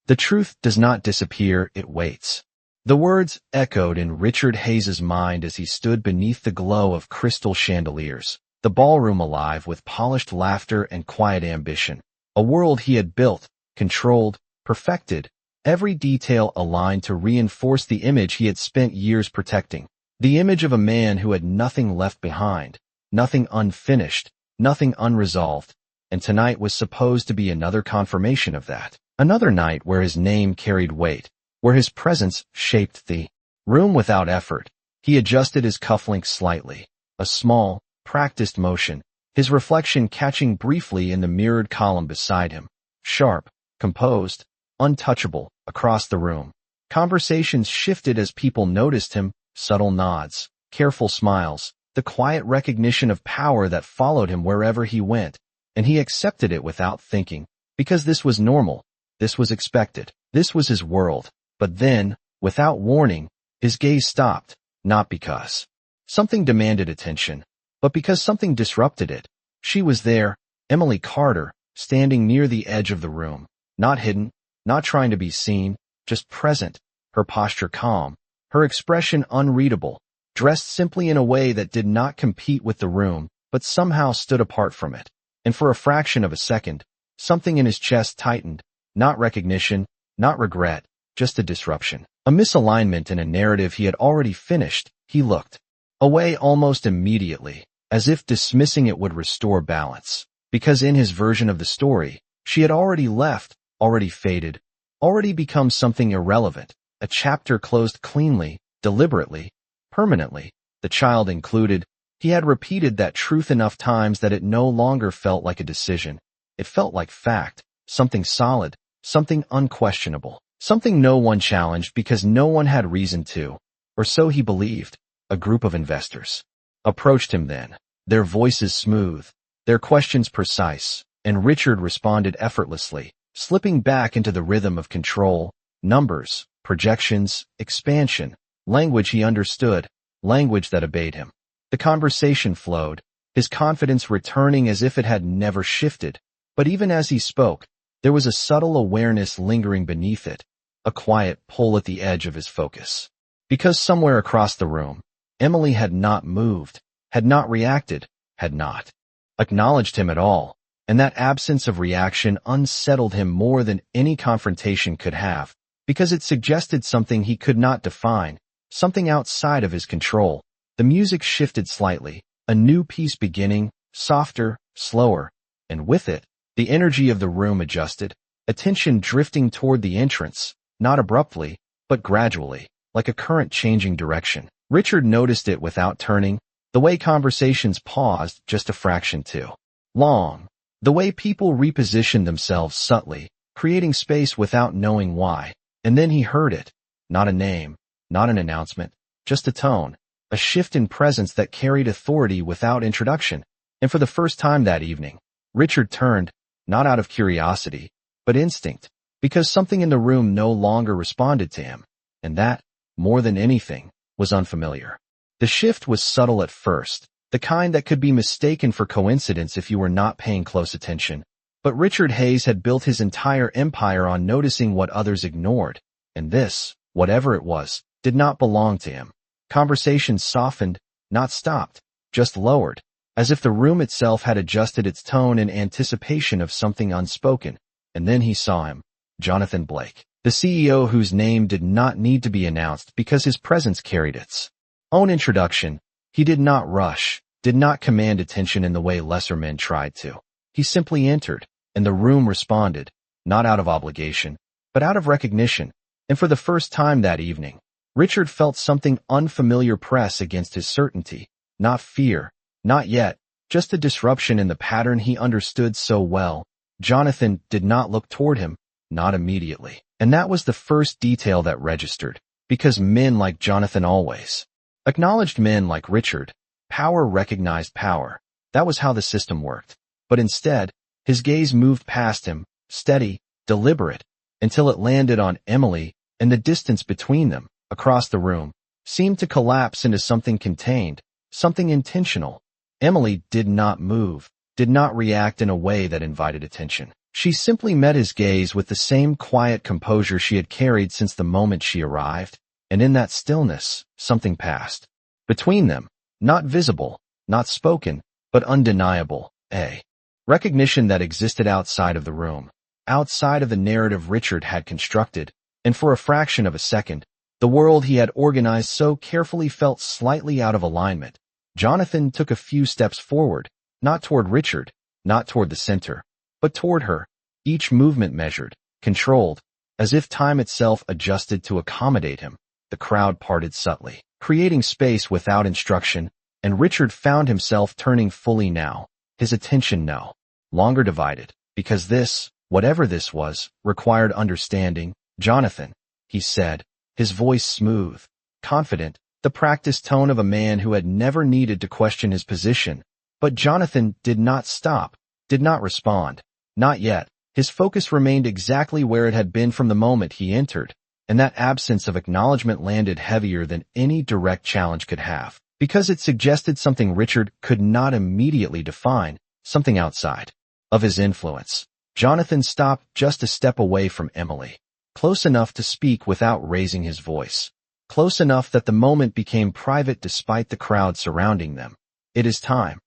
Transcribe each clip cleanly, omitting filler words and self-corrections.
The truth does not disappear, it waits. The words echoed in Richard Hayes's mind as he stood beneath the glow of crystal chandeliers, the ballroom alive with polished laughter and quiet ambition. A world he had built, controlled, perfected, every detail aligned to reinforce the image he had spent years protecting. The image of a man who had nothing left behind, nothing unfinished, nothing unresolved, and tonight was supposed to be another confirmation of that. Another night where his name carried weight, where his presence shaped the room without effort. He adjusted his cufflinks slightly, a small, practiced motion, his reflection catching briefly in the mirrored column beside him. Sharp, composed, untouchable, across the room. Conversations shifted as people noticed him, subtle nods, careful smiles, the quiet recognition of power that followed him wherever he went, and he accepted it without thinking, because this was normal, this was expected, this was his world. But then, without warning, his gaze stopped, not because something demanded attention, but because something disrupted it. She was there, Emily Carter, standing near the edge of the room, not hidden, not trying to be seen, just present, her posture calm, her expression unreadable, dressed simply in a way that did not compete with the room, but somehow stood apart from it. And for a fraction of a second, something in his chest tightened, not recognition, not regret, just a disruption. A misalignment in a narrative he had already finished. He looked away almost immediately, as if dismissing it would restore balance. Because in his version of the story, she had already left, already faded, already become something irrelevant, a chapter closed cleanly, deliberately, permanently, the child included. He had repeated that truth enough times that it no longer felt like a decision. It felt like fact, something solid, something unquestionable, something no one challenged because no one had reason to, or so he believed. A group of investors approached him then, their voices smooth, their questions precise, and Richard responded effortlessly, slipping back into the rhythm of control, numbers, projections, expansion, language he understood, language that obeyed him. The conversation flowed, his confidence returning as if it had never shifted, but even as he spoke, there was a subtle awareness lingering beneath it, a quiet pull at the edge of his focus. Because somewhere across the room, Emily had not moved, had not reacted, had not acknowledged him at all, and that absence of reaction unsettled him more than any confrontation could have, because it suggested something he could not define, something outside of his control. The music shifted slightly, a new piece beginning, softer, slower, and with it, the energy of the room adjusted, attention drifting toward the entrance, not abruptly, but gradually, like a current changing direction. Richard noticed it without turning, the way conversations paused just a fraction too long, the way people repositioned themselves subtly, creating space without knowing why. And then he heard it, not a name, not an announcement, just a tone, a shift in presence that carried authority without introduction. And for the first time that evening, Richard turned, not out of curiosity, but instinct, because something in the room no longer responded to him, and that, more than anything, was unfamiliar. The shift was subtle at first, the kind that could be mistaken for coincidence if you were not paying close attention. But Richard Hayes had built his entire empire on noticing what others ignored, and this, whatever it was, did not belong to him. Conversations softened, not stopped, just lowered, as if the room itself had adjusted its tone in anticipation of something unspoken. And then he saw him, Jonathan Blake, the CEO whose name did not need to be announced because his presence carried its own introduction. He did not rush, did not command attention in the way lesser men tried to. He simply entered, and the room responded, not out of obligation, but out of recognition. And for the first time that evening, Richard felt something unfamiliar press against his certainty, not fear, not yet, just a disruption in the pattern he understood so well. Jonathan did not look toward him, not immediately. And that was the first detail that registered, because men like Jonathan always acknowledged men like Richard. Power recognized power. That was how the system worked. But instead, his gaze moved past him, steady, deliberate, until it landed on Emily, and the distance between them, across the room, seemed to collapse into something contained, something intentional. Emily did not move, did not react in a way that invited attention. She simply met his gaze with the same quiet composure she had carried since the moment she arrived, and in that stillness, something passed. Between them, not visible, not spoken, but undeniable, a recognition that existed outside of the room, outside of the narrative Richard had constructed, and for a fraction of a second, the world he had organized so carefully felt slightly out of alignment. Jonathan took a few steps forward, not toward Richard, not toward the center, but toward her, each movement measured, controlled, as if time itself adjusted to accommodate him. The crowd parted subtly, creating space without instruction, and Richard found himself turning fully now, his attention no longer divided, because this, whatever this was, required understanding. "Jonathan," he said, his voice smooth, confident, the practiced tone of a man who had never needed to question his position. But Jonathan did not stop, did not respond. Not yet. His focus remained exactly where it had been from the moment he entered, and that absence of acknowledgement landed heavier than any direct challenge could have, because it suggested something Richard could not immediately define, something outside of his influence. Jonathan stopped just a step away from Emily, close enough to speak without raising his voice, close enough that the moment became private despite the crowd surrounding them. "It is time,"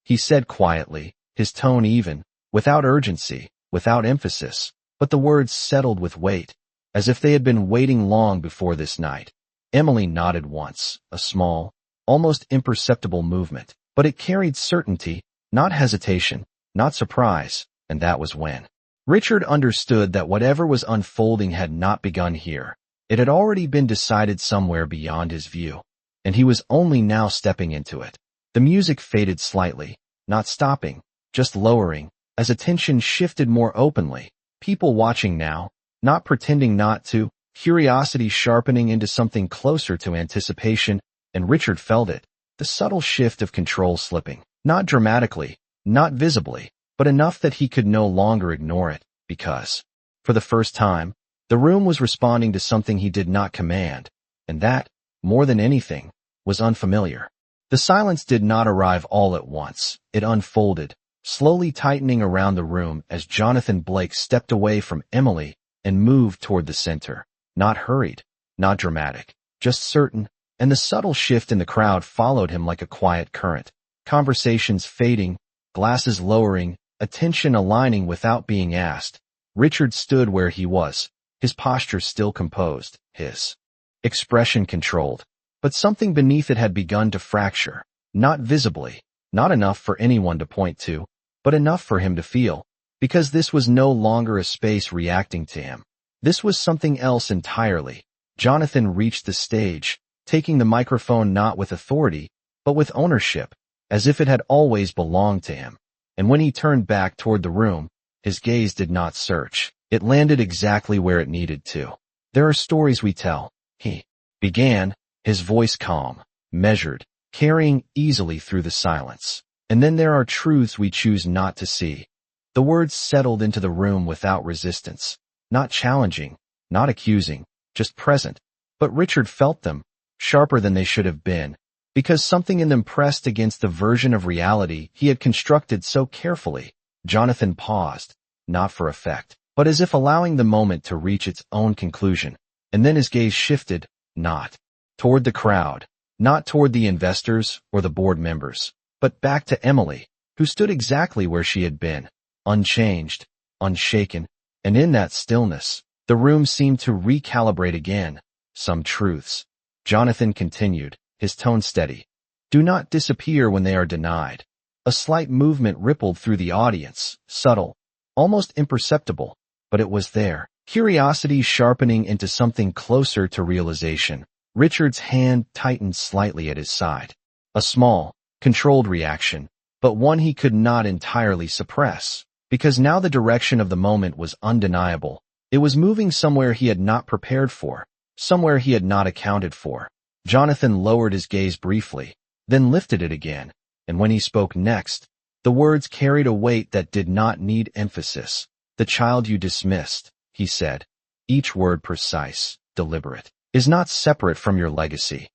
he said quietly, his tone even, without urgency, without emphasis, but the words settled with weight, as if they had been waiting long before this night. Emily nodded once, a small, almost imperceptible movement, but it carried certainty, not hesitation, not surprise, and that was when Richard understood that whatever was unfolding had not begun here. It had already been decided somewhere beyond his view, and he was only now stepping into it. The music faded slightly, not stopping, just lowering, as attention shifted more openly. People watching now, not pretending not to, curiosity sharpening into something closer to anticipation, and Richard felt it, the subtle shift of control slipping, not dramatically, not visibly, but enough that he could no longer ignore it, because, for the first time, the room was responding to something he did not command, and that, more than anything, was unfamiliar. The silence did not arrive all at once. It unfolded, slowly tightening around the room as Jonathan Blake stepped away from Emily and moved toward the center. Not hurried, not dramatic, just certain, and the subtle shift in the crowd followed him like a quiet current. Conversations fading, glasses lowering, attention aligning without being asked. Richard stood where he was, his posture still composed, his expression controlled. But something beneath it had begun to fracture, not visibly, not enough for anyone to point to, but enough for him to feel, because this was no longer a space reacting to him. This was something else entirely. Jonathan reached the stage, taking the microphone not with authority, but with ownership, as if it had always belonged to him. And when he turned back toward the room, his gaze did not search. It landed exactly where it needed to. "There are stories we tell," he began, his voice calm, measured, carrying easily through the silence. "And then there are truths we choose not to see." The words settled into the room without resistance, not challenging, not accusing, just present. But Richard felt them, sharper than they should have been, because something in them pressed against the version of reality he had constructed so carefully. Jonathan paused, not for effect, but as if allowing the moment to reach its own conclusion, and then his gaze shifted, not toward the crowd, not toward the investors or the board members, but back to Emily, who stood exactly where she had been, unchanged, unshaken, and in that stillness, the room seemed to recalibrate again. "Some truths," Jonathan continued, his tone steady, "do not disappear when they are denied." A slight movement rippled through the audience, subtle, almost imperceptible, but it was there, curiosity sharpening into something closer to realization. Richard's hand tightened slightly at his side. A small, controlled reaction, but one he could not entirely suppress, because now the direction of the moment was undeniable. It was moving somewhere he had not prepared for, somewhere he had not accounted for. Jonathan lowered his gaze briefly, then lifted it again, and when he spoke next, the words carried a weight that did not need emphasis. "The child you dismissed," he said, each word precise, deliberate, "is not separate from your legacy."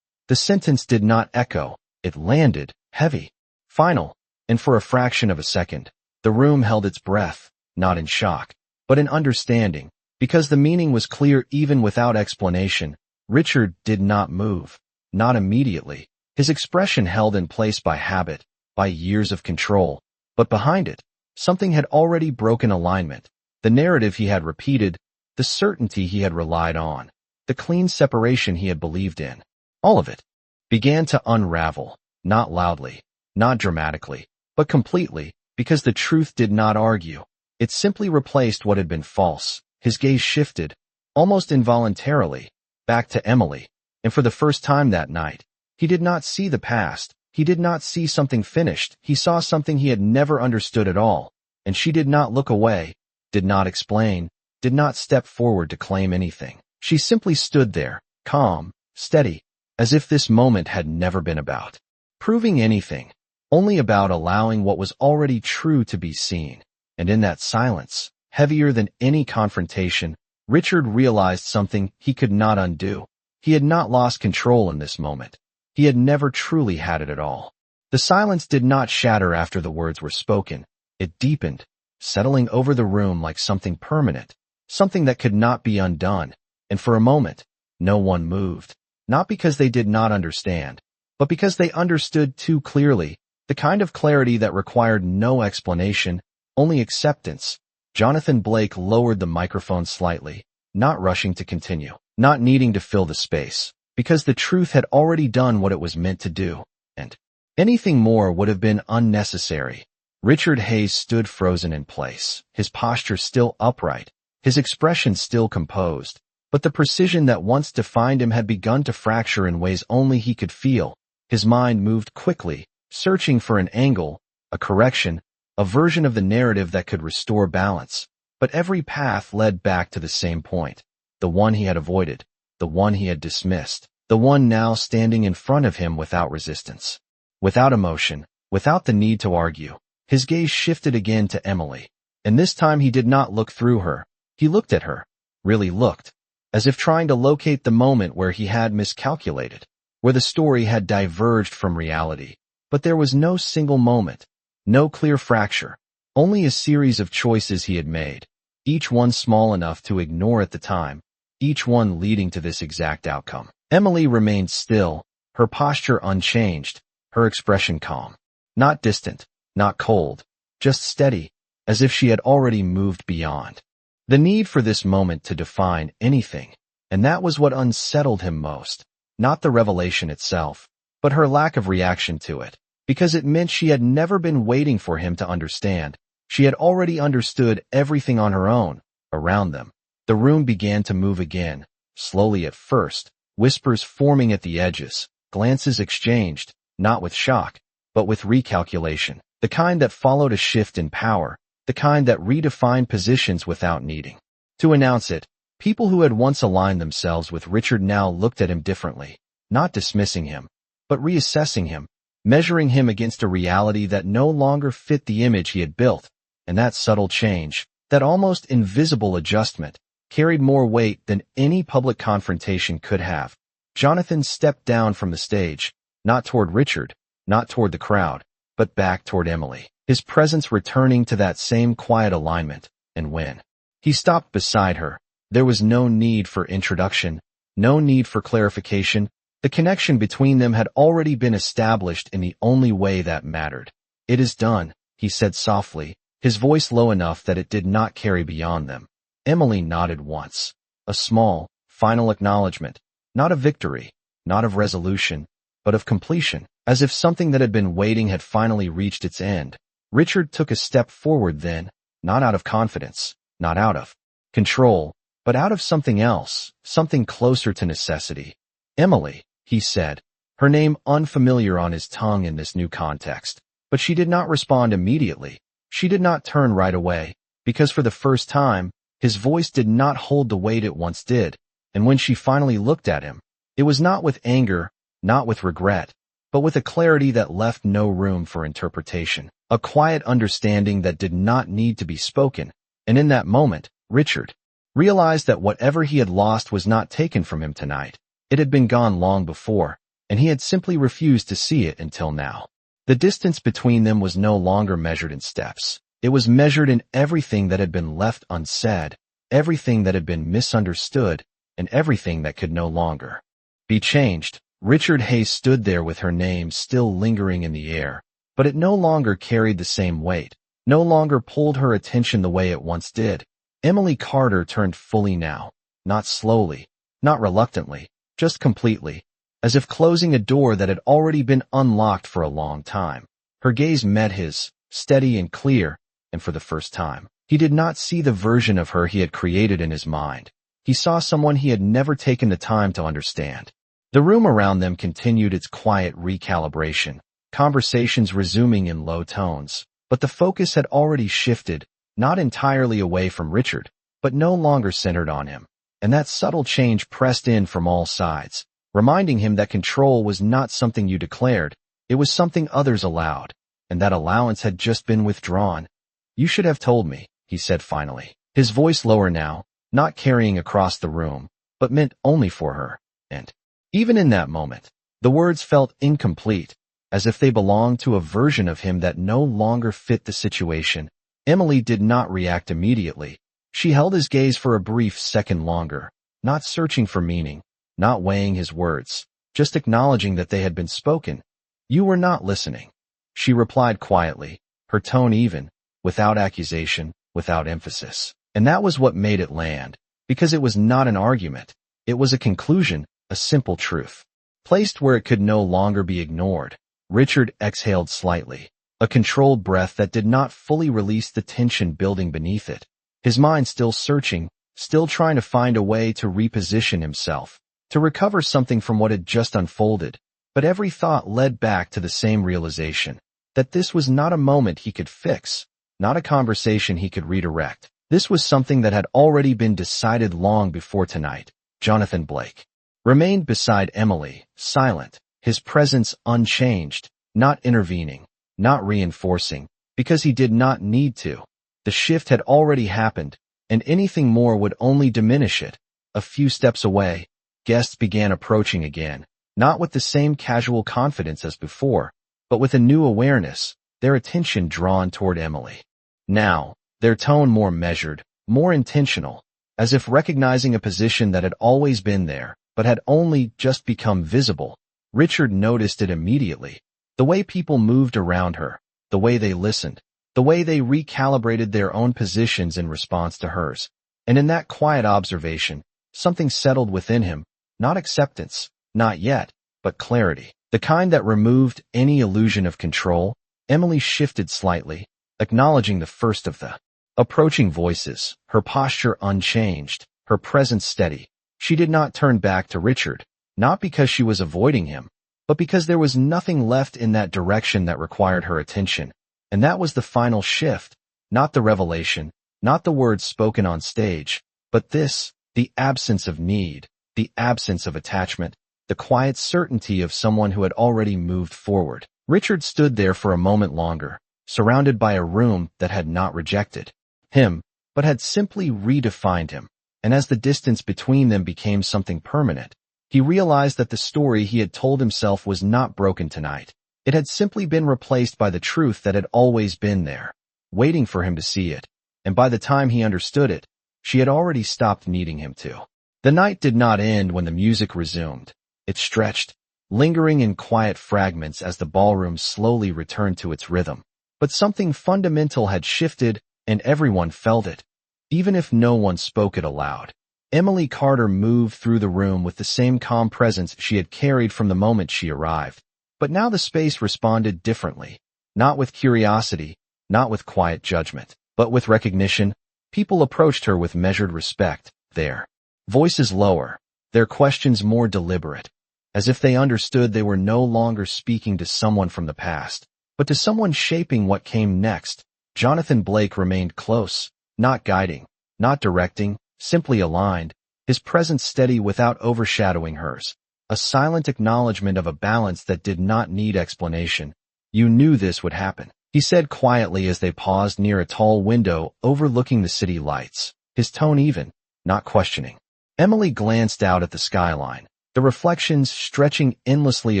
The sentence did not echo, it landed, heavy, final, and for a fraction of a second, the room held its breath, not in shock, but in understanding. Because the meaning was clear even without explanation, Richard did not move. Not immediately. His expression held in place by habit, by years of control. But behind it, something had already broken alignment. The narrative he had repeated, the certainty he had relied on, the clean separation he had believed in. All of it began to unravel, not loudly, not dramatically, but completely, because the truth did not argue. It simply replaced what had been false. His gaze shifted, almost involuntarily, back to Emily, and for the first time that night, he did not see the past. He did not see something finished. He saw something he had never understood at all, and she did not look away, did not explain, did not step forward to claim anything. She simply stood there, calm, steady, as if this moment had never been about proving anything, only about allowing what was already true to be seen. And in that silence, heavier than any confrontation, Richard realized something he could not undo. He had not lost control in this moment. He had never truly had it at all. The silence did not shatter after the words were spoken. It deepened, settling over the room like something permanent, something that could not be undone. And for a moment, no one moved. Not because they did not understand, but because they understood too clearly, the kind of clarity that required no explanation, only acceptance. Jonathan Blake lowered the microphone slightly, not rushing to continue, not needing to fill the space, because the truth had already done what it was meant to do, and anything more would have been unnecessary. Richard Hayes stood frozen in place, his posture still upright, his expression still composed, but the precision that once defined him had begun to fracture in ways only he could feel. His mind moved quickly, searching for an angle, a correction, a version of the narrative that could restore balance. But every path led back to the same point, the one he had avoided, the one he had dismissed, the one now standing in front of him without resistance, without emotion, without the need to argue. His gaze shifted again to Emily, and this time he did not look through her. He looked at her, really looked, as if trying to locate the moment where he had miscalculated, where the story had diverged from reality. But there was no single moment, no clear fracture, only a series of choices he had made, each one small enough to ignore at the time, each one leading to this exact outcome. Emily remained still, her posture unchanged, her expression calm. Not distant, not cold, just steady, as if she had already moved beyond the need for this moment to define anything. And that was what unsettled him most. Not the revelation itself, but her lack of reaction to it, because it meant she had never been waiting for him to understand. She had already understood everything on her own, around them. The room began to move again, slowly at first, whispers forming at the edges, glances exchanged, not with shock, but with recalculation, the kind that followed a shift in power, the kind that redefined positions without needing to announce it. People who had once aligned themselves with Richard now looked at him differently, not dismissing him, but reassessing him, measuring him against a reality that no longer fit the image he had built. And that subtle change, that almost invisible adjustment, carried more weight than any public confrontation could have. Jonathan stepped down from the stage, not toward Richard, not toward the crowd, but back toward Emily, his presence returning to that same quiet alignment. And when he stopped beside her, there was no need for introduction, no need for clarification. The connection between them had already been established in the only way that mattered. "It is done," he said softly, his voice low enough that it did not carry beyond them. Emily nodded once. A small, final acknowledgement, not of victory, not of resolution, but of completion, as if something that had been waiting had finally reached its end. Richard took a step forward then, not out of confidence, not out of control, but out of something else, something closer to necessity. "Emily," he said, her name unfamiliar on his tongue in this new context. But she did not respond immediately. She did not turn right away, because for the first time, his voice did not hold the weight it once did. And when she finally looked at him, it was not with anger, not with regret, but with a clarity that left no room for interpretation, a quiet understanding that did not need to be spoken. And in that moment, Richard realized that whatever he had lost was not taken from him tonight. It had been gone long before, and he had simply refused to see it until now. The distance between them was no longer measured in steps. It was measured in everything that had been left unsaid, everything that had been misunderstood, and everything that could no longer be changed. Richard Hayes stood there with her name still lingering in the air, but it no longer carried the same weight, no longer pulled her attention the way it once did. Emily Carter turned fully now, not slowly, not reluctantly, just completely, as if closing a door that had already been unlocked for a long time. Her gaze met his, steady and clear, and for the first time, he did not see the version of her he had created in his mind. He saw someone he had never taken the time to understand. The room around them continued its quiet recalibration, conversations resuming in low tones, but the focus had already shifted, not entirely away from Richard, but no longer centered on him. And that subtle change pressed in from all sides, reminding him that control was not something you declared, it was something others allowed, and that allowance had just been withdrawn. "You should have told me," he said finally, his voice lower now, not carrying across the room, but meant only for her. And even in that moment, the words felt incomplete, as if they belonged to a version of him that no longer fit the situation. Emily did not react immediately. She held his gaze for a brief second longer, not searching for meaning, not weighing his words, just acknowledging that they had been spoken. "You were not listening," she replied quietly, her tone even, without accusation, without emphasis. And that was what made it land, because it was not an argument. It was a conclusion, a simple truth, placed where it could no longer be ignored. Richard exhaled slightly, a controlled breath that did not fully release the tension building beneath it. His mind still searching, still trying to find a way to reposition himself, to recover something from what had just unfolded. But every thought led back to the same realization, that this was not a moment he could fix, not a conversation he could redirect. This was something that had already been decided long before tonight. Jonathan Blake remained beside Emily, silent, his presence unchanged, not intervening, not reinforcing, because he did not need to. The shift had already happened, and anything more would only diminish it. A few steps away, guests began approaching again, not with the same casual confidence as before, but with a new awareness, their attention drawn toward Emily. Now, their tone more measured, more intentional, as if recognizing a position that had always been there, but had only just become visible. Richard noticed it immediately. The way people moved around her, the way they listened, the way they recalibrated their own positions in response to hers. And in that quiet observation, something settled within him, not acceptance, not yet, but clarity, the kind that removed any illusion of control. Emily shifted slightly, acknowledging the first of the approaching voices, her posture unchanged, her presence steady. She did not turn back to Richard, not because she was avoiding him, but because there was nothing left in that direction that required her attention. And that was the final shift, not the revelation, not the words spoken on stage, but this, the absence of need, the absence of attachment, the quiet certainty of someone who had already moved forward. Richard stood there for a moment longer, surrounded by a room that had not rejected him, but had simply redefined him. And as the distance between them became something permanent, he realized that the story he had told himself was not broken tonight. It had simply been replaced by the truth that had always been there, waiting for him to see it. And by the time he understood it, she had already stopped needing him to. The night did not end when the music resumed. It stretched, lingering in quiet fragments as the ballroom slowly returned to its rhythm. But something fundamental had shifted, and everyone felt it, even if no one spoke it aloud. Emily Carter moved through the room with the same calm presence she had carried from the moment she arrived. But now the space responded differently, not with curiosity, not with quiet judgment, but with recognition. People approached her with measured respect, their voices lower, their questions more deliberate, as if they understood they were no longer speaking to someone from the past, but to someone shaping what came next. Jonathan Blake remained close, not guiding, not directing, simply aligned, his presence steady without overshadowing hers, a silent acknowledgement of a balance that did not need explanation. "You knew this would happen," he said quietly as they paused near a tall window overlooking the city lights, his tone even, not questioning. Emily glanced out at the skyline, the reflections stretching endlessly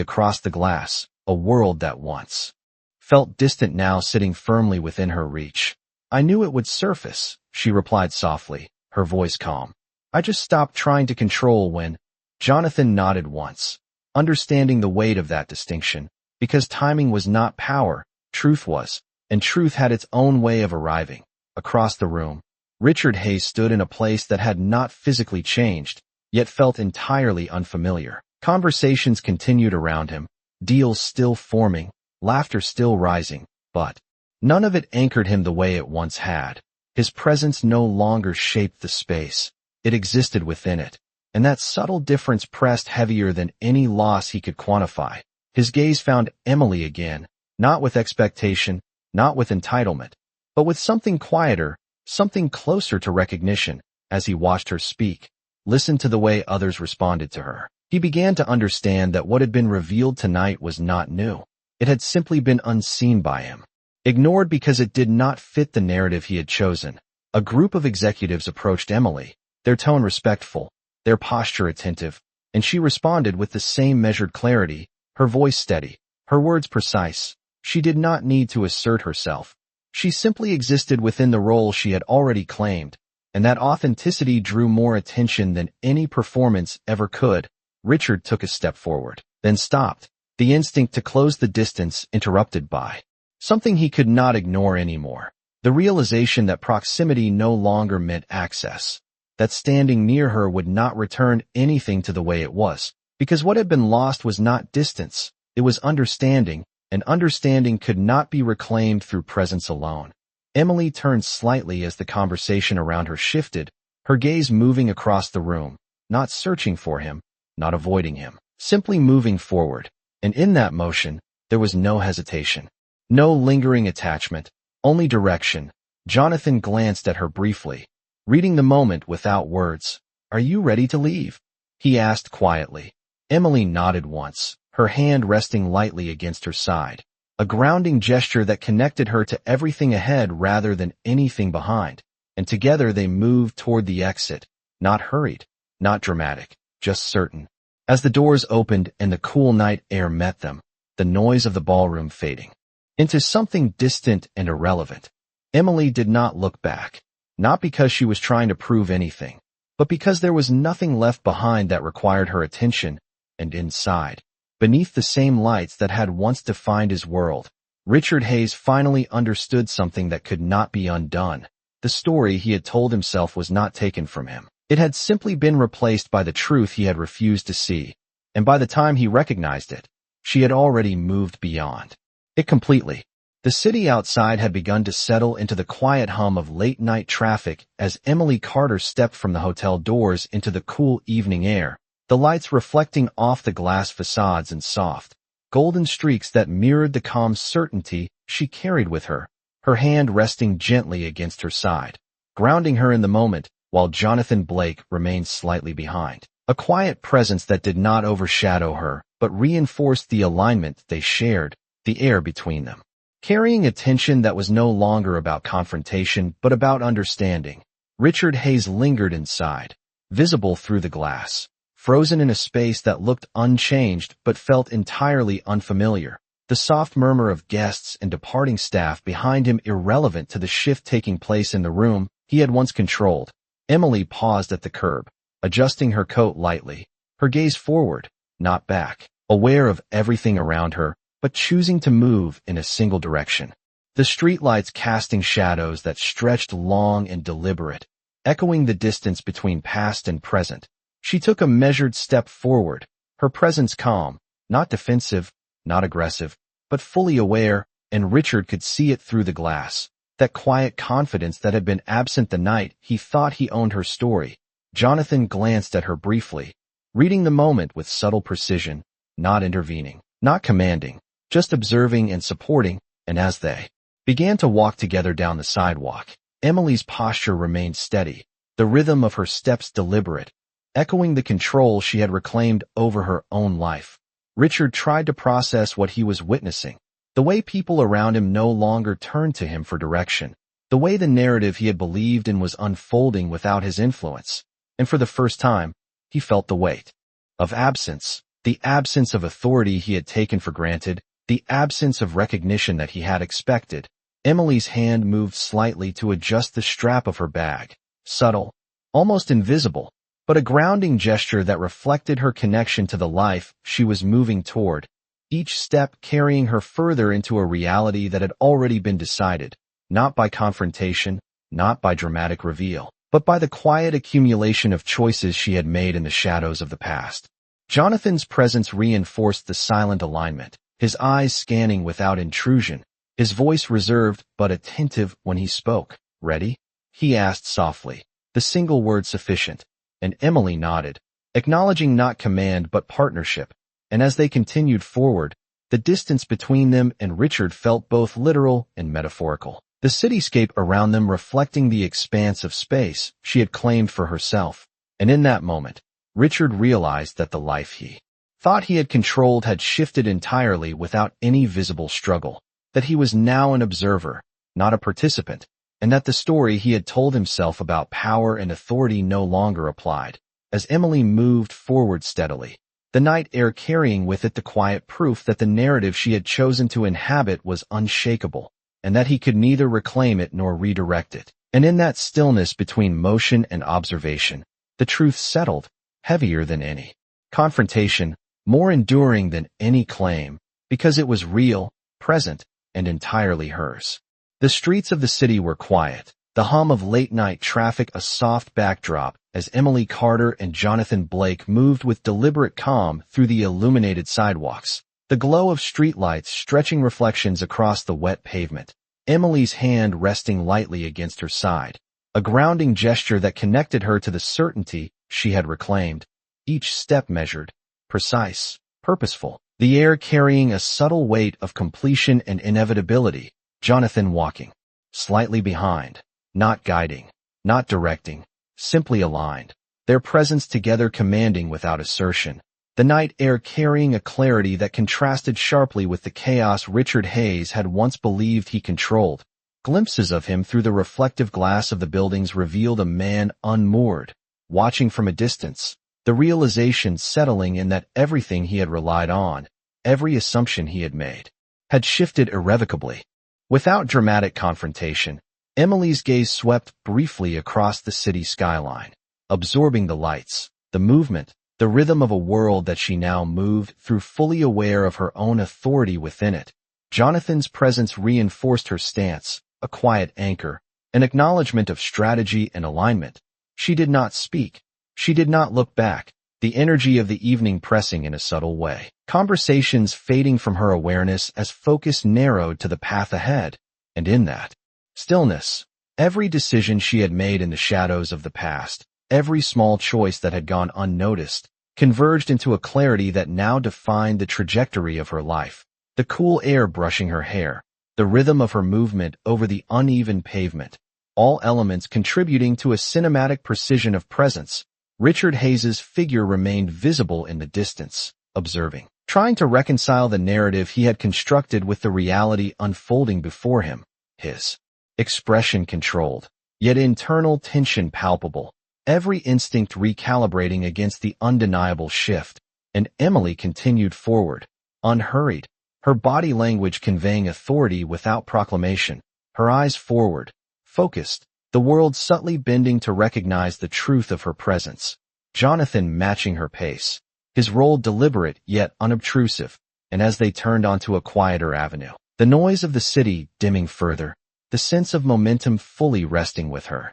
across the glass, a world that once felt distant now sitting firmly within her reach. I knew it would surface, she replied softly, her voice calm. I just stopped trying to control when. Jonathan nodded once, understanding the weight of that distinction, because timing was not power, truth was, and truth had its own way of arriving. Across the room, Richard Hayes stood in a place that had not physically changed, yet felt entirely unfamiliar. Conversations continued around him, deals still forming, laughter still rising, but none of it anchored him the way it once had. His presence no longer shaped the space. It existed within it, and that subtle difference pressed heavier than any loss he could quantify. His gaze found Emily again, not with expectation, not with entitlement, but with something quieter, something closer to recognition. As he watched her speak, listened to the way others responded to her, he began to understand that what had been revealed tonight was not new. It had simply been unseen by him, ignored because it did not fit the narrative he had chosen. A group of executives approached Emily, their tone respectful, their posture attentive, and she responded with the same measured clarity, her voice steady, her words precise. She did not need to assert herself. She simply existed within the role she had already claimed, and that authenticity drew more attention than any performance ever could. Richard took a step forward, then stopped, the instinct to close the distance interrupted by something he could not ignore anymore. The realization that proximity no longer meant access, that standing near her would not return anything to the way it was, because what had been lost was not distance, it was understanding, and understanding could not be reclaimed through presence alone. Emily turned slightly as the conversation around her shifted, her gaze moving across the room, not searching for him, not avoiding him, simply moving forward. And in that motion, there was no hesitation, no lingering attachment, only direction. Jonathan glanced at her briefly, reading the moment without words. Are you ready to leave? He asked quietly. Emily nodded once, her hand resting lightly against her side, a grounding gesture that connected her to everything ahead rather than anything behind. And together they moved toward the exit, not hurried, not dramatic, just certain. As the doors opened and the cool night air met them, the noise of the ballroom fading into something distant and irrelevant, Emily did not look back, not because she was trying to prove anything, but because there was nothing left behind that required her attention. And inside, beneath the same lights that had once defined his world, Richard Hayes finally understood something that could not be undone. The story he had told himself was not taken from him. It had simply been replaced by the truth he had refused to see, and by the time he recognized it, she had already moved beyond it completely. The city outside had begun to settle into the quiet hum of late-night traffic as Emily Carter stepped from the hotel doors into the cool evening air, the lights reflecting off the glass facades in soft, golden streaks that mirrored the calm certainty she carried with her, her hand resting gently against her side, grounding her in the moment, while Jonathan Blake remained slightly behind. A quiet presence that did not overshadow her, but reinforced the alignment they shared, the air between them, carrying a tension that was no longer about confrontation but about understanding. Richard Hayes lingered inside, visible through the glass, frozen in a space that looked unchanged but felt entirely unfamiliar, the soft murmur of guests and departing staff behind him irrelevant to the shift taking place in the room he had once controlled. Emily paused at the curb, adjusting her coat lightly, her gaze forward, not back, aware of everything around her, but choosing to move in a single direction. The streetlights casting shadows that stretched long and deliberate, echoing the distance between past and present. She took a measured step forward, her presence calm, not defensive, not aggressive, but fully aware, and Richard could see it through the glass. That quiet confidence that had been absent the night he thought he owned her story. Jonathan glanced at her briefly, reading the moment with subtle precision, not intervening, not commanding, just observing and supporting. And as they began to walk together down the sidewalk, Emily's posture remained steady, the rhythm of her steps deliberate, echoing the control she had reclaimed over her own life. Richard tried to process what he was witnessing. The way people around him no longer turned to him for direction, the way the narrative he had believed in was unfolding without his influence, and for the first time, he felt the weight of absence, the absence of authority he had taken for granted, the absence of recognition that he had expected. Emily's hand moved slightly to adjust the strap of her bag. Subtle, almost invisible, but a grounding gesture that reflected her connection to the life she was moving toward, each step carrying her further into a reality that had already been decided, not by confrontation, not by dramatic reveal, but by the quiet accumulation of choices she had made in the shadows of the past. Jonathan's presence reinforced the silent alignment, his eyes scanning without intrusion, his voice reserved but attentive when he spoke. "Ready?" he asked softly, the single word sufficient, and Emily nodded, acknowledging not command but partnership, and as they continued forward, the distance between them and Richard felt both literal and metaphorical. The cityscape around them reflecting the expanse of space she had claimed for herself, and in that moment, Richard realized that the life he thought he had controlled had shifted entirely without any visible struggle, that he was now an observer, not a participant, and that the story he had told himself about power and authority no longer applied. As Emily moved forward steadily, the night air carrying with it the quiet proof that the narrative she had chosen to inhabit was unshakable, and that he could neither reclaim it nor redirect it. And in that stillness between motion and observation, the truth settled, heavier than any confrontation, more enduring than any claim, because it was real, present, and entirely hers. The streets of the city were quiet, the hum of late-night traffic a soft backdrop as Emily Carter and Jonathan Blake moved with deliberate calm through the illuminated sidewalks, the glow of streetlights stretching reflections across the wet pavement, Emily's hand resting lightly against her side, a grounding gesture that connected her to the certainty she had reclaimed, each step measured, precise, purposeful, the air carrying a subtle weight of completion and inevitability. Jonathan walking, slightly behind, not guiding, not directing, simply aligned, their presence together commanding without assertion, the night air carrying a clarity that contrasted sharply with the chaos Richard Hayes had once believed he controlled. Glimpses of him through the reflective glass of the buildings revealed a man unmoored, watching from a distance, the realization settling in that everything he had relied on, every assumption he had made, had shifted irrevocably. Without dramatic confrontation, Emily's gaze swept briefly across the city skyline, absorbing the lights, the movement, the rhythm of a world that she now moved through, fully aware of her own authority within it. Jonathan's presence reinforced her stance, a quiet anchor, an acknowledgement of strategy and alignment. She did not speak. She did not look back, the energy of the evening pressing in a subtle way. Conversations fading from her awareness as focus narrowed to the path ahead, and in that stillness, every decision she had made in the shadows of the past, every small choice that had gone unnoticed, converged into a clarity that now defined the trajectory of her life. The cool air brushing her hair, the rhythm of her movement over the uneven pavement, all elements contributing to a cinematic precision of presence. Richard Hayes's figure remained visible in the distance, observing, trying to reconcile the narrative he had constructed with the reality unfolding before him, his expression controlled, yet internal tension palpable, every instinct recalibrating against the undeniable shift, and Emily continued forward, unhurried, her body language conveying authority without proclamation, her eyes forward, focused, the world subtly bending to recognize the truth of her presence. Jonathan matching her pace, his role deliberate yet unobtrusive, and as they turned onto a quieter avenue, the noise of the city dimming further, the sense of momentum fully resting with her,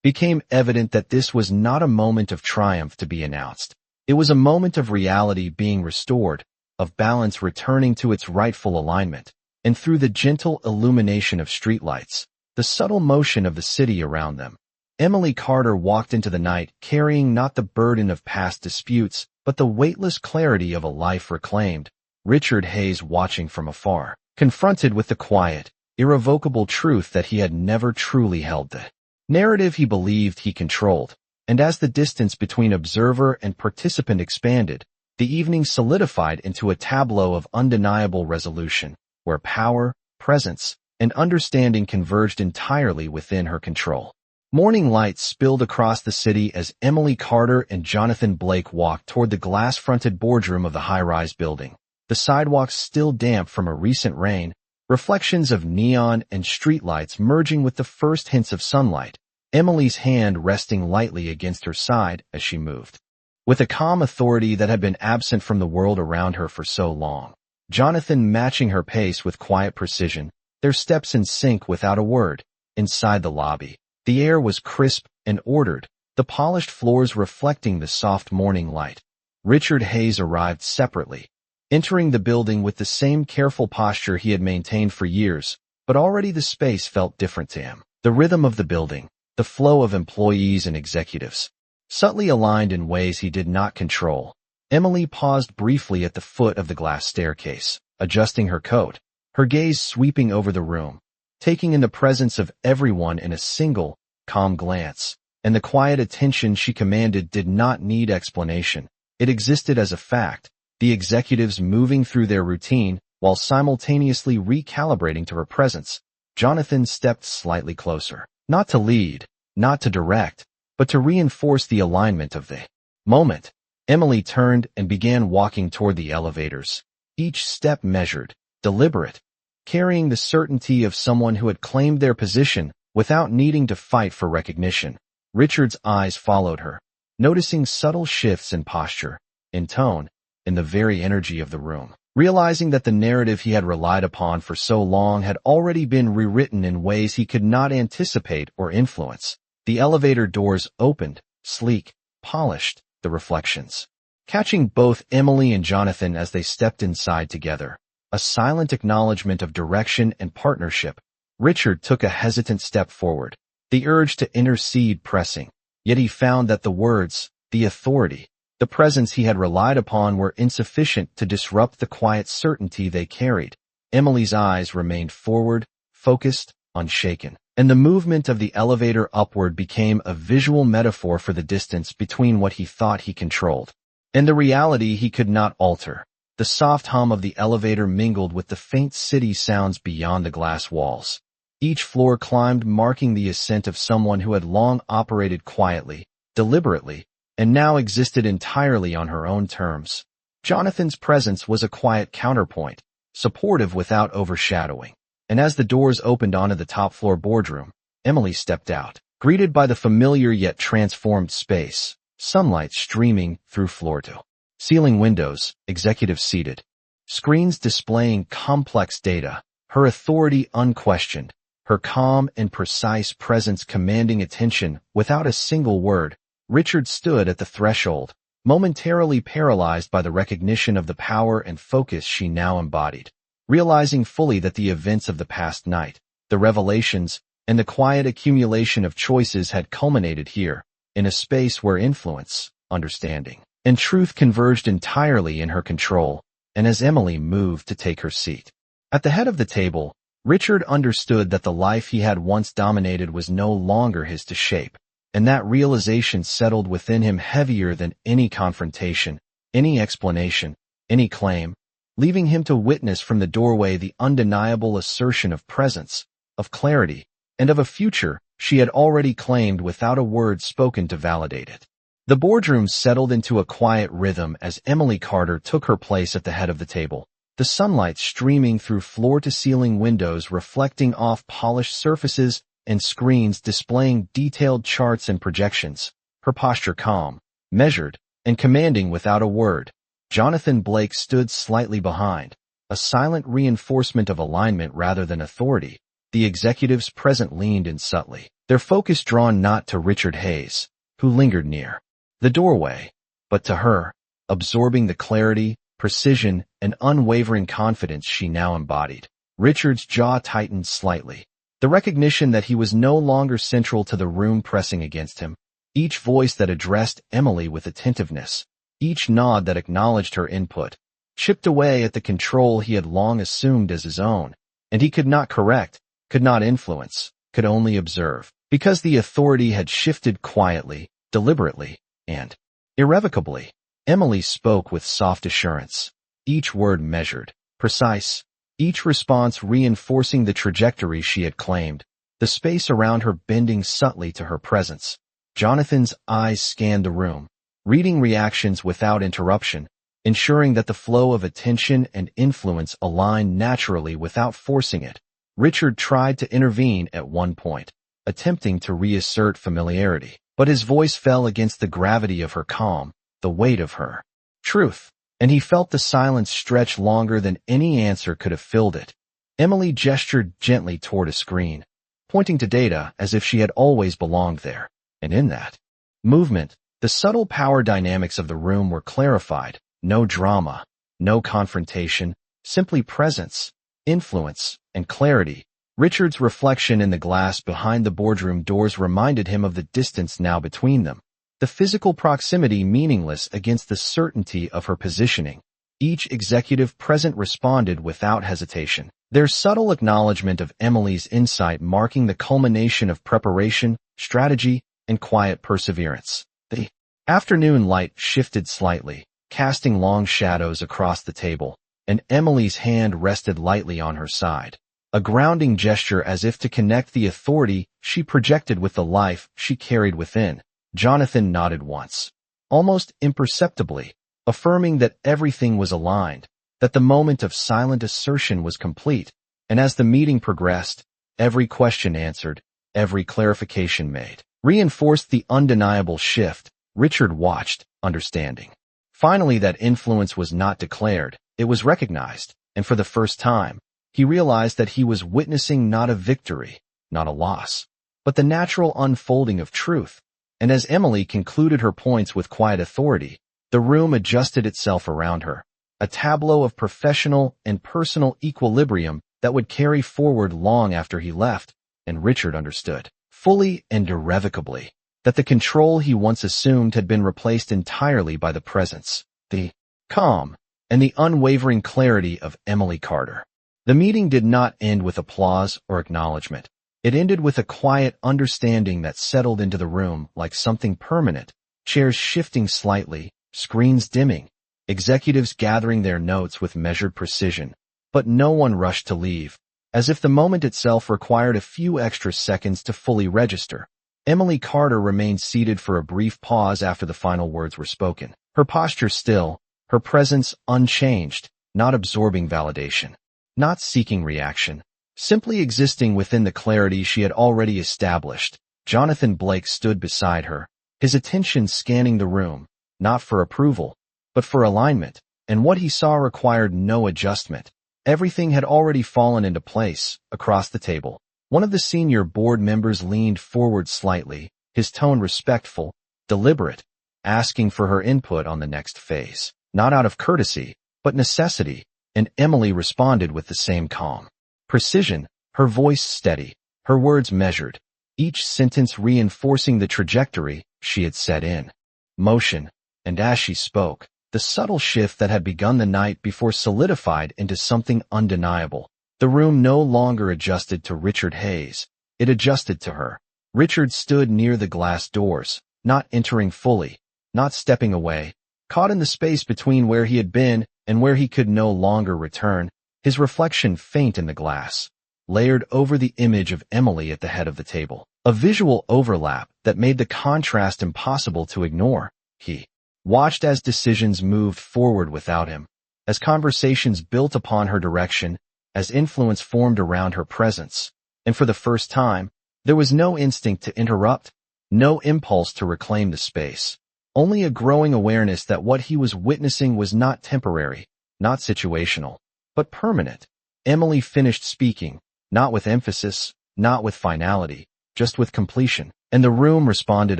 became evident that this was not a moment of triumph to be announced. It was a moment of reality being restored, of balance returning to its rightful alignment, and through the gentle illumination of streetlights, the subtle motion of the city around them, Emily Carter walked into the night carrying not the burden of past disputes, but the weightless clarity of a life reclaimed. Richard Hayes watching from afar, confronted with the quiet, irrevocable truth that he had never truly held the narrative he believed he controlled, and as the distance between observer and participant expanded, the evening solidified into a tableau of undeniable resolution, where power, presence, and understanding converged entirely within her control. Morning lights spilled across the city as Emily Carter and Jonathan Blake walked toward the glass-fronted boardroom of the high-rise building, the sidewalks still damp from a recent rain, reflections of neon and streetlights merging with the first hints of sunlight, Emily's hand resting lightly against her side as she moved. With a calm authority that had been absent from the world around her for so long, Jonathan matching her pace with quiet precision, their steps in sync without a word. Inside the lobby, the air was crisp and ordered, the polished floors reflecting the soft morning light. Richard Hayes arrived separately, entering the building with the same careful posture he had maintained for years, but already the space felt different to him. The rhythm of the building, the flow of employees and executives, subtly aligned in ways he did not control. Emily paused briefly at the foot of the glass staircase, adjusting her coat, her gaze sweeping over the room, taking in the presence of everyone in a single, calm glance, and the quiet attention she commanded did not need explanation. It existed as a fact, the executives moving through their routine while simultaneously recalibrating to her presence. Jonathan stepped slightly closer, not to lead, not to direct, but to reinforce the alignment of the moment. Emily turned and began walking toward the elevators, each step measured, deliberate, carrying the certainty of someone who had claimed their position without needing to fight for recognition. Richard's eyes followed her, noticing subtle shifts in posture, in tone, in the very energy of the room. Realizing that the narrative he had relied upon for so long had already been rewritten in ways he could not anticipate or influence, the elevator doors opened, sleek, polished, the reflections, catching both Emily and Jonathan as they stepped inside together. A silent acknowledgement of direction and partnership. Richard took a hesitant step forward, the urge to intercede pressing, yet he found that the words, the authority, the presence he had relied upon were insufficient to disrupt the quiet certainty they carried. Emily's eyes remained forward, focused, unshaken, and the movement of the elevator upward became a visual metaphor for the distance between what he thought he controlled and the reality he could not alter. The soft hum of the elevator mingled with the faint city sounds beyond the glass walls. Each floor climbed, marking the ascent of someone who had long operated quietly, deliberately, and now existed entirely on her own terms. Jonathan's presence was a quiet counterpoint, supportive without overshadowing. And as the doors opened onto the top-floor boardroom, Emily stepped out, greeted by the familiar yet transformed space, sunlight streaming through floor-to-ceiling windows, executives seated, screens displaying complex data, her authority unquestioned, her calm and precise presence commanding attention without a single word. Richard stood at the threshold, momentarily paralyzed by the recognition of the power and focus she now embodied, realizing fully that the events of the past night, the revelations, and the quiet accumulation of choices had culminated here, in a space where influence, understanding, and truth converged entirely in her control. And as Emily moved to take her seat at the head of the table, Richard understood that the life he had once dominated was no longer his to shape, and that realization settled within him heavier than any confrontation, any explanation, any claim, leaving him to witness from the doorway the undeniable assertion of presence, of clarity, and of a future she had already claimed without a word spoken to validate it. The boardroom settled into a quiet rhythm as Emily Carter took her place at the head of the table, the sunlight streaming through floor-to-ceiling windows reflecting off polished surfaces and screens displaying detailed charts and projections, her posture calm, measured, and commanding without a word. Jonathan Blake stood slightly behind, a silent reinforcement of alignment rather than authority. The executives present leaned in subtly, their focus drawn not to Richard Hayes, who lingered near the doorway, but to her, absorbing the clarity, precision, and unwavering confidence she now embodied. Richard's jaw tightened slightly, the recognition that he was no longer central to the room pressing against him. Each voice that addressed Emily with attentiveness, each nod that acknowledged her input, chipped away at the control he had long assumed as his own, and he could not correct, could not influence, could only observe, because the authority had shifted quietly, deliberately, and irrevocably. Emily spoke with soft assurance, each word measured, precise, each response reinforcing the trajectory she had claimed, the space around her bending subtly to her presence. Jonathan's eyes scanned the room, reading reactions without interruption, ensuring that the flow of attention and influence aligned naturally without forcing it. Richard tried to intervene at one point, attempting to reassert familiarity, but his voice fell against the gravity of her calm, the weight of her truth, and he felt the silence stretch longer than any answer could have filled it. Emily gestured gently toward a screen, pointing to data as if she had always belonged there, and in that movement, the subtle power dynamics of the room were clarified. No drama, no confrontation, simply presence, influence, and clarity. Richard's reflection in the glass behind the boardroom doors reminded him of the distance now between them, the physical proximity meaningless against the certainty of her positioning. Each executive present responded without hesitation, their subtle acknowledgement of Emily's insight marking the culmination of preparation, strategy, and quiet perseverance. The afternoon light shifted slightly, casting long shadows across the table, and Emily's hand rested lightly on her side, a grounding gesture as if to connect the authority she projected with the life she carried within. Jonathan nodded once, almost imperceptibly, affirming that everything was aligned, that the moment of silent assertion was complete, and as the meeting progressed, every question answered, every clarification made, reinforced the undeniable shift. Richard watched, understanding. Finally, that influence was not declared, it was recognized, and for the first time, he realized that he was witnessing not a victory, not a loss, but the natural unfolding of truth. And as Emily concluded her points with quiet authority, the room adjusted itself around her, a tableau of professional and personal equilibrium that would carry forward long after he left, and Richard understood, fully and irrevocably, that the control he once assumed had been replaced entirely by the presence, the calm, and the unwavering clarity of Emily Carter. The meeting did not end with applause or acknowledgement. It ended with a quiet understanding that settled into the room like something permanent, chairs shifting slightly, screens dimming, executives gathering their notes with measured precision, but no one rushed to leave, as if the moment itself required a few extra seconds to fully register. Emily Carter remained seated for a brief pause after the final words were spoken, her posture still, her presence unchanged, not absorbing validation, not seeking reaction, simply existing within the clarity she had already established. Jonathan Blake stood beside her, his attention scanning the room, not for approval, but for alignment, and what he saw required no adjustment. Everything had already fallen into place. Across the table, one of the senior board members leaned forward slightly, his tone respectful, deliberate, asking for her input on the next phase, not out of courtesy, but necessity, and Emily responded with the same calm precision, her voice steady, her words measured, each sentence reinforcing the trajectory she had set in motion. And as she spoke, the subtle shift that had begun the night before solidified into something undeniable. The room no longer adjusted to Richard Hayes, it adjusted to her. Richard stood near the glass doors, not entering fully, not stepping away, caught in the space between where he had been and where he could no longer return, his reflection faint in the glass, layered over the image of Emily at the head of the table, a visual overlap that made the contrast impossible to ignore. He watched as decisions moved forward without him, as conversations built upon her direction, as influence formed around her presence, and for the first time, there was no instinct to interrupt, no impulse to reclaim the space, only a growing awareness that what he was witnessing was not temporary, not situational, but permanent. Emily finished speaking, not with emphasis, not with finality, just with completion, and the room responded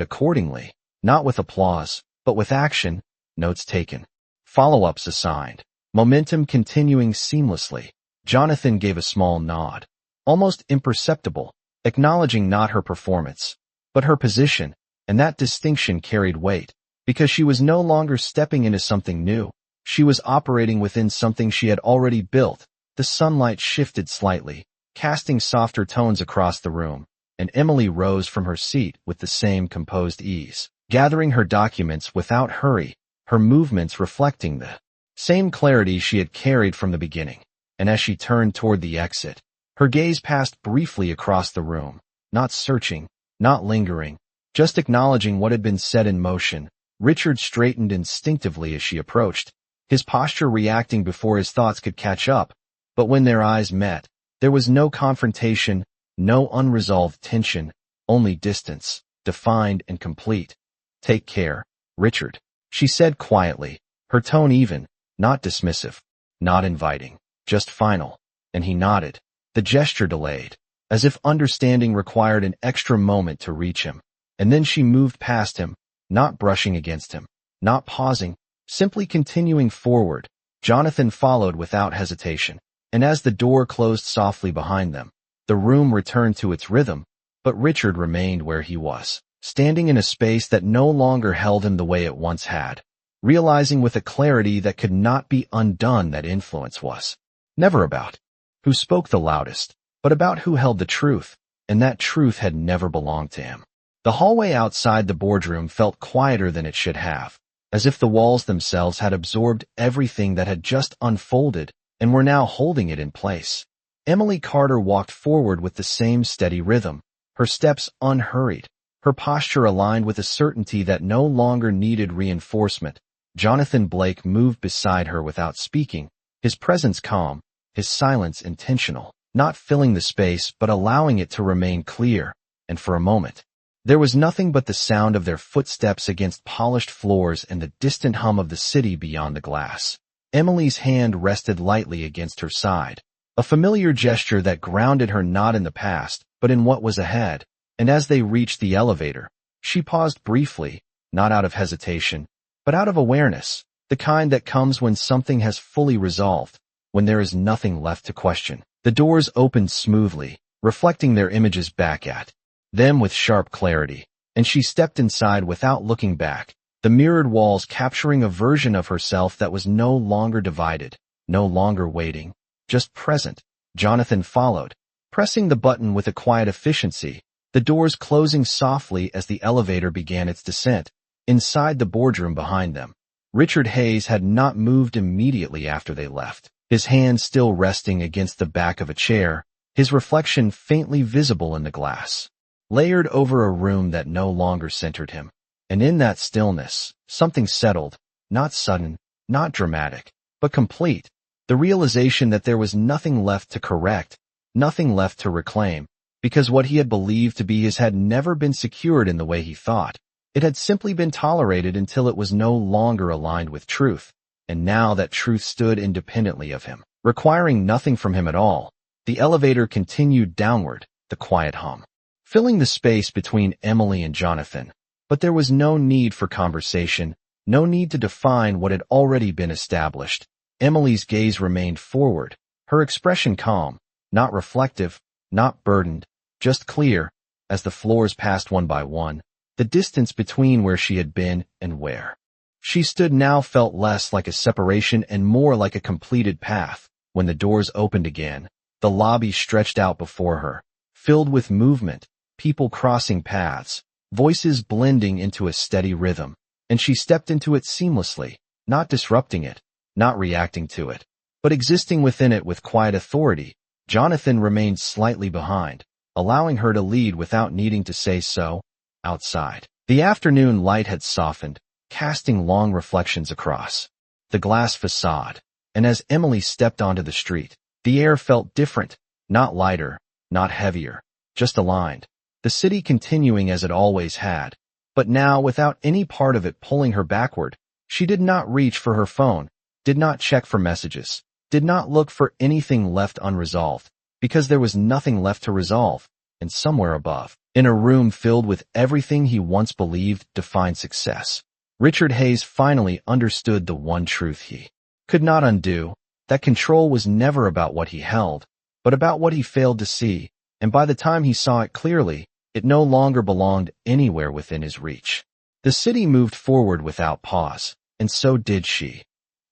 accordingly, not with applause, but with action, notes taken, follow-ups assigned, momentum continuing seamlessly. Jonathan gave a small nod, almost imperceptible, acknowledging not her performance, but her position, and that distinction carried weight, because she was no longer stepping into something new. She was operating within something she had already built. The sunlight shifted slightly, casting softer tones across the room, and Emily rose from her seat with the same composed ease, gathering her documents without hurry, her movements reflecting the same clarity she had carried from the beginning. And as she turned toward the exit, her gaze passed briefly across the room, not searching, not lingering, just acknowledging what had been set in motion. Richard straightened instinctively as she approached, his posture reacting before his thoughts could catch up, but when their eyes met, there was no confrontation, no unresolved tension, only distance, defined and complete. "Take care, Richard," she said quietly, her tone even, not dismissive, not inviting, just final, and he nodded. The gesture delayed, as if understanding required an extra moment to reach him, and then she moved past him, not brushing against him, not pausing, simply continuing forward. Jonathan followed without hesitation, and as the door closed softly behind them, the room returned to its rhythm, but Richard remained where he was, standing in a space that no longer held him the way it once had, realizing with a clarity that could not be undone that influence was never about who spoke the loudest, but about who held the truth, and that truth had never belonged to him. The hallway outside the boardroom felt quieter than it should have, as if the walls themselves had absorbed everything that had just unfolded and were now holding it in place. Emily Carter walked forward with the same steady rhythm, her steps unhurried, her posture aligned with a certainty that no longer needed reinforcement. Jonathan Blake moved beside her without speaking, his presence calm, his silence intentional, not filling the space but allowing it to remain clear, and for a moment, there was nothing but the sound of their footsteps against polished floors and the distant hum of the city beyond the glass. Emily's hand rested lightly against her side, a familiar gesture that grounded her not in the past, but in what was ahead, and as they reached the elevator, she paused briefly, not out of hesitation, but out of awareness, the kind that comes when something has fully resolved, when there is nothing left to question. The doors opened smoothly, reflecting their images back at them with sharp clarity, and she stepped inside without looking back, the mirrored walls capturing a version of herself that was no longer divided, no longer waiting, just present. Jonathan followed, pressing the button with a quiet efficiency, the doors closing softly as the elevator began its descent. Inside the boardroom behind them, Richard Hayes had not moved immediately after they left, his hand still resting against the back of a chair, his reflection faintly visible in the glass, layered over a room that no longer centered him. And in that stillness, something settled, not sudden, not dramatic, but complete, the realization that there was nothing left to correct, nothing left to reclaim, because what he had believed to be his had never been secured in the way he thought. It had simply been tolerated until it was no longer aligned with truth, and now that truth stood independently of him, requiring nothing from him at all. The elevator continued downward, the quiet hum filling the space between Emily and Jonathan. But there was no need for conversation, no need to define what had already been established. Emily's gaze remained forward, her expression calm, not reflective, not burdened, just clear. As the floors passed one by one, the distance between where she had been and where she stood now felt less like a separation and more like a completed path. When the doors opened again, the lobby stretched out before her, filled with movement, people crossing paths, voices blending into a steady rhythm, and she stepped into it seamlessly, not disrupting it, not reacting to it, but existing within it with quiet authority. Jonathan remained slightly behind, allowing her to lead without needing to say so. Outside, the afternoon light had softened, casting long reflections across the glass facade, and as Emily stepped onto the street, the air felt different, not lighter, not heavier, just aligned. The city continuing as it always had, but now without any part of it pulling her backward. She did not reach for her phone, did not check for messages, did not look for anything left unresolved, because there was nothing left to resolve. And somewhere above, in a room filled with everything he once believed defined success, Richard Hayes finally understood the one truth he could not undo, that control was never about what he held, but about what he failed to see, and by the time he saw it clearly, it no longer belonged anywhere within his reach. The city moved forward without pause, and so did she.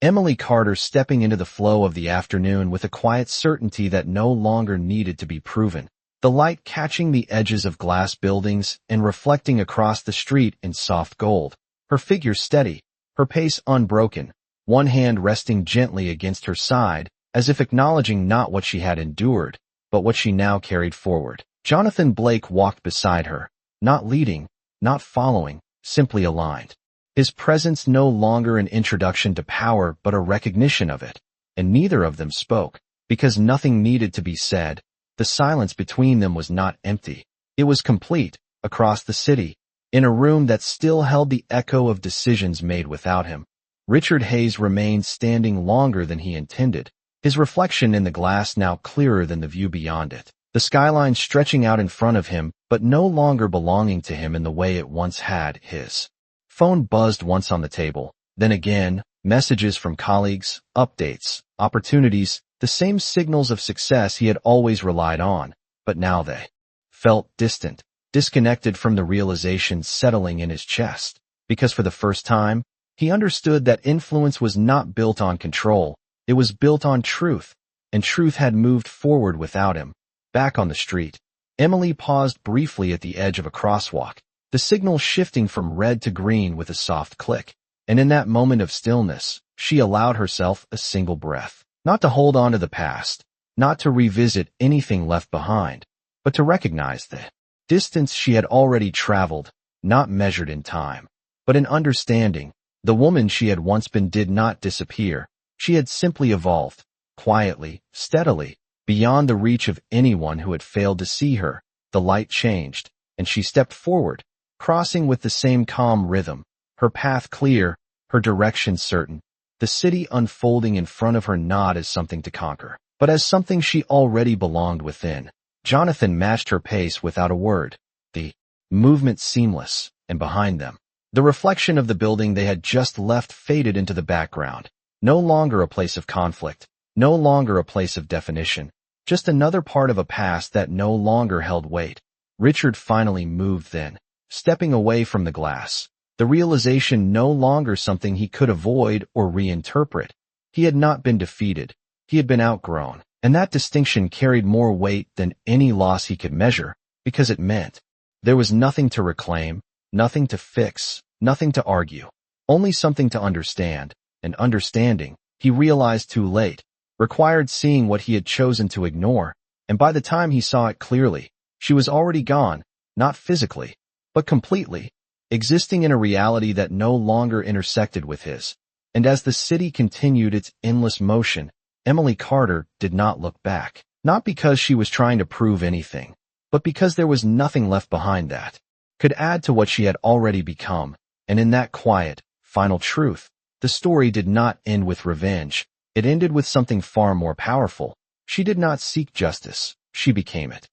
Emily Carter stepping into the flow of the afternoon with a quiet certainty that no longer needed to be proven, the light catching the edges of glass buildings and reflecting across the street in soft gold, her figure steady, her pace unbroken, one hand resting gently against her side, as if acknowledging not what she had endured, but what she now carried forward. Jonathan Blake walked beside her, not leading, not following, simply aligned. His presence no longer an introduction to power but a recognition of it. And neither of them spoke, because nothing needed to be said. The silence between them was not empty. It was complete, across the city, in a room that still held the echo of decisions made without him. Richard Hayes remained standing longer than he intended, his reflection in the glass now clearer than the view beyond it. The skyline stretching out in front of him, but no longer belonging to him in the way it once had. His phone buzzed once on the table, then again, messages from colleagues, updates, opportunities, the same signals of success he had always relied on, but now they felt distant, disconnected from the realization settling in his chest, because for the first time, he understood that influence was not built on control, it was built on truth, and truth had moved forward without him. Back on the street, Emily paused briefly at the edge of a crosswalk, the signal shifting from red to green with a soft click, and in that moment of stillness, she allowed herself a single breath, not to hold on to the past, not to revisit anything left behind, but to recognize the distance she had already traveled, not measured in time, but in understanding. The woman she had once been did not disappear, she had simply evolved, quietly, steadily, beyond the reach of anyone who had failed to see her. The light changed, and she stepped forward, crossing with the same calm rhythm, her path clear, her direction certain, the city unfolding in front of her not as something to conquer, but as something she already belonged within. Jonathan matched her pace without a word, the movement seamless, and behind them, the reflection of the building they had just left faded into the background, no longer a place of conflict, no longer a place of definition, just another part of a past that no longer held weight. Richard finally moved then, stepping away from the glass, the realization no longer something he could avoid or reinterpret. He had not been defeated, he had been outgrown, and that distinction carried more weight than any loss he could measure, because it meant there was nothing to reclaim, nothing to fix, nothing to argue, only something to understand, and understanding, he realized too late, required seeing what he had chosen to ignore, and by the time he saw it clearly, she was already gone, not physically, but completely, existing in a reality that no longer intersected with his. And as the city continued its endless motion, Emily Carter did not look back, not because she was trying to prove anything, but because there was nothing left behind that could add to what she had already become. And in that quiet, final truth, the story did not end with revenge. It ended with something far more powerful. She did not seek justice, she became it.